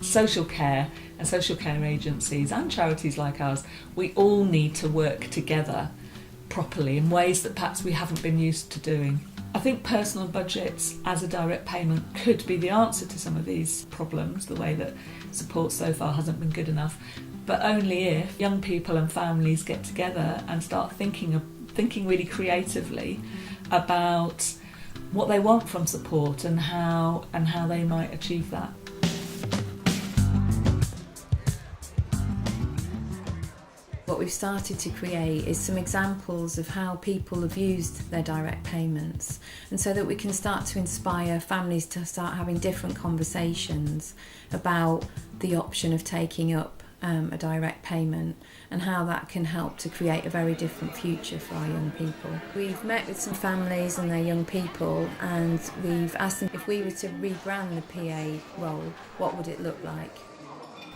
social care and social care agencies and charities like ours, we all need to work together properly in ways that perhaps we haven't been used to doing. I think personal budgets as a direct payment could be the answer to some of these problems, the way that support so far hasn't been good enough, but only if young people and families get together and start thinking really creatively about what they want from support and how they might achieve that. What we've started to create is some examples of how people have used their direct payments, and so that we can start to inspire families to start having different conversations about the option of taking up a direct payment and how that can help to create a very different future for our young people. We've met with some families and their young people, and we've asked them if we were to rebrand the PA role, what would it look like?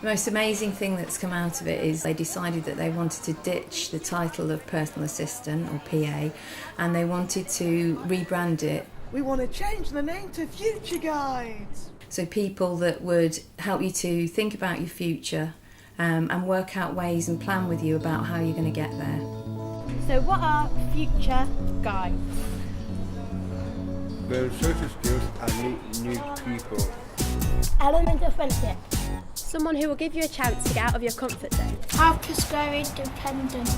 The most amazing thing that's come out of it is they decided that they wanted to ditch the title of personal assistant or PA, and they wanted to rebrand it. We want to change the name to Future Guides. So people that would help you to think about your future and work out ways and plan with you about how you're going to get there. So what are Future Guides? Learn social skills and meet new people. Element of friendship. Someone who will give you a chance to get out of your comfort zone. Help us grow independent.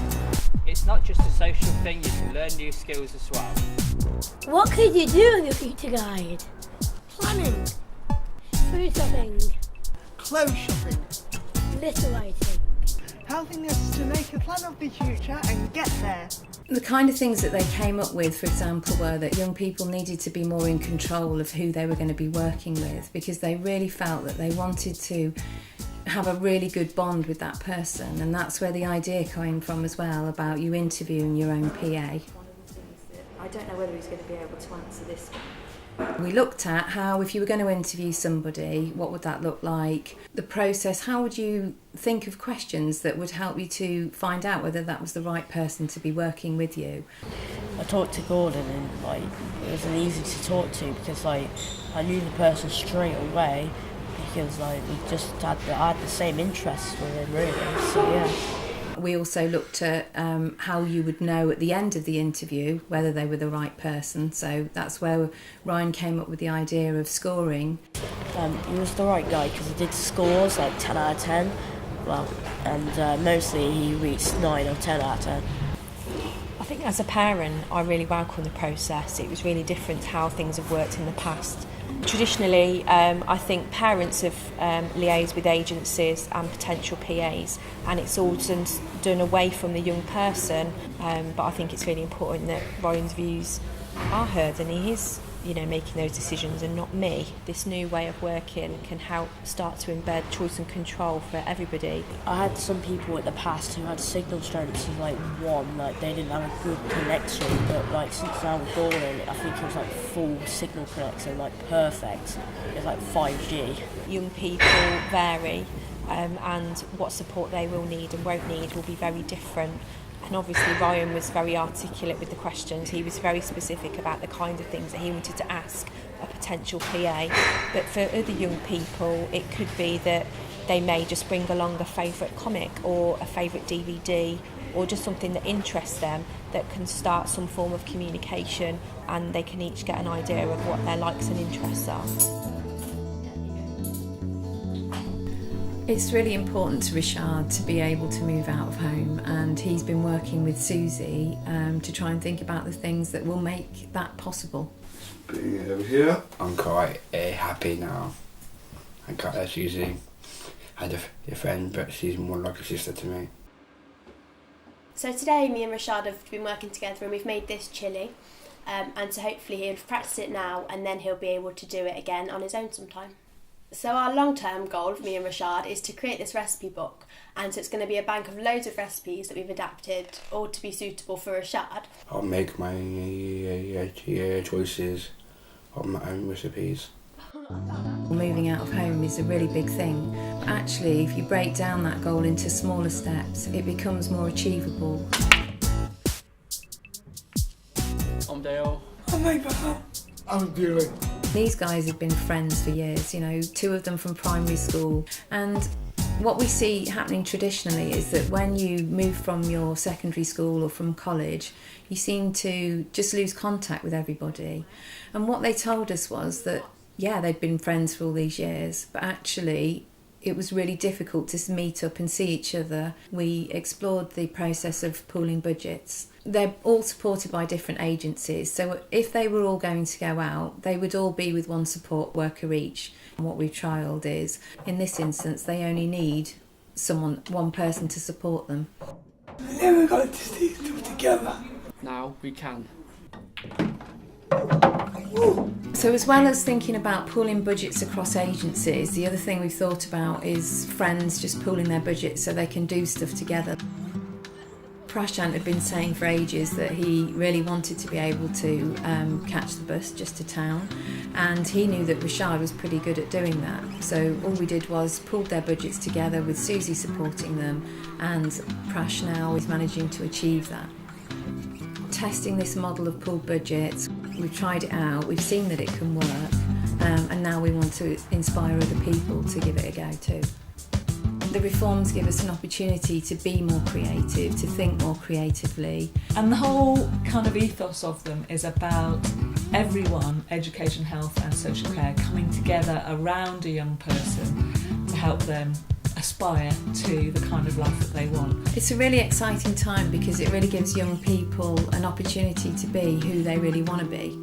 It's not just a social thing, you can learn new skills as well. What could you do on your Future Guide? Planning. Food shopping. Clothes shopping. Litter writing. Helping us to make a plan of the future and get there. The kind of things that they came up with, for example, were that young people needed to be more in control of who they were going to be working with, because they really felt that they wanted to have a really good bond with that person, and that's where the idea came from as well, about you interviewing your own PA. I don't know whether he's going to be able to answer this one. We looked at how, if you were going to interview somebody, what would that look like? The process, how would you think of questions that would help you to find out whether that was the right person to be working with you? I talked to Gordon, and it wasn't easy to talk to because I knew the person straight away, because we just had the same interests with him really. So yeah. We also looked at how you would know at the end of the interview whether they were the right person. So that's where Ryan came up with the idea of scoring. He was the right guy because he did scores like 10 out of 10. Well, and mostly he reached 9 or 10 out of 10. I think as a parent, I really welcome the process. It was really different to how things have worked in the past. Traditionally, I think parents have liaised with agencies and potential PAs, and it's all done away from the young person, but I think it's really important that Ryan's views are heard and he is making those decisions and not me. This new way of working can help start to embed choice and control for everybody. I had some people in the past who had signal strengths of 1, they didn't have a good connection, but since now with Gordon, I think it was full signal connection, perfect. It was 5G. Young people vary, and what support they will need and won't need will be very different. And obviously Ryan was very articulate with the questions. He was very specific about the kind of things that he wanted to ask a potential PA. But for other young people, it could be that they may just bring along a favourite comic or a favourite DVD or just something that interests them that can start some form of communication, and they can each get an idea of what their likes and interests are. It's really important to Richard to be able to move out of home, and he's been working with Susie to try and think about the things that will make that possible. Being over here, I'm quite happy now. I got Susie. I had a friend, but she's more like a sister to me. So today me and Rashad have been working together and we've made this chilli, and so hopefully he'll practice it now and then he'll be able to do it again on his own sometime. So our long-term goal for me and Rashad is to create this recipe book, and so it's going to be a bank of loads of recipes that we've adapted, all to be suitable for Rashad. I'll make my choices on my own recipes. Moving out of home is a really big thing. But actually, if you break down that goal into smaller steps, it becomes more achievable. I'm Dale. I'm Abraham. I'm Dylan. These guys have been friends for years, you know, 2 of them from primary school. And what we see happening traditionally is that when you move from your secondary school or from college, you seem to just lose contact with everybody. And what they told us was that, yeah, they'd been friends for all these years, but actually it was really difficult to meet up and see each other. We explored the process of pooling budgets. They're all supported by different agencies, so if they were all going to go out, they would all be with one support worker each. And what we've trialled is, in this instance, they only need one person to support them. I never got to stay together. Now we can. So as well as thinking about pooling budgets across agencies, the other thing we've thought about is friends just pooling their budgets so they can do stuff together. Prashant had been saying for ages that he really wanted to be able to catch the bus just to town, and he knew that Rashad was pretty good at doing that. So all we did was pooled their budgets together with Susie supporting them, and Prash now is managing to achieve that. Testing this model of pooled budgets, we've tried it out, we've seen that it can work, and now we want to inspire other people to give it a go too. The reforms give us an opportunity to be more creative, to think more creatively. And the whole kind of ethos of them is about everyone, education, health and social care, coming together around a young person to help them aspire to the kind of life that they want. It's a really exciting time because it really gives young people an opportunity to be who they really want to be.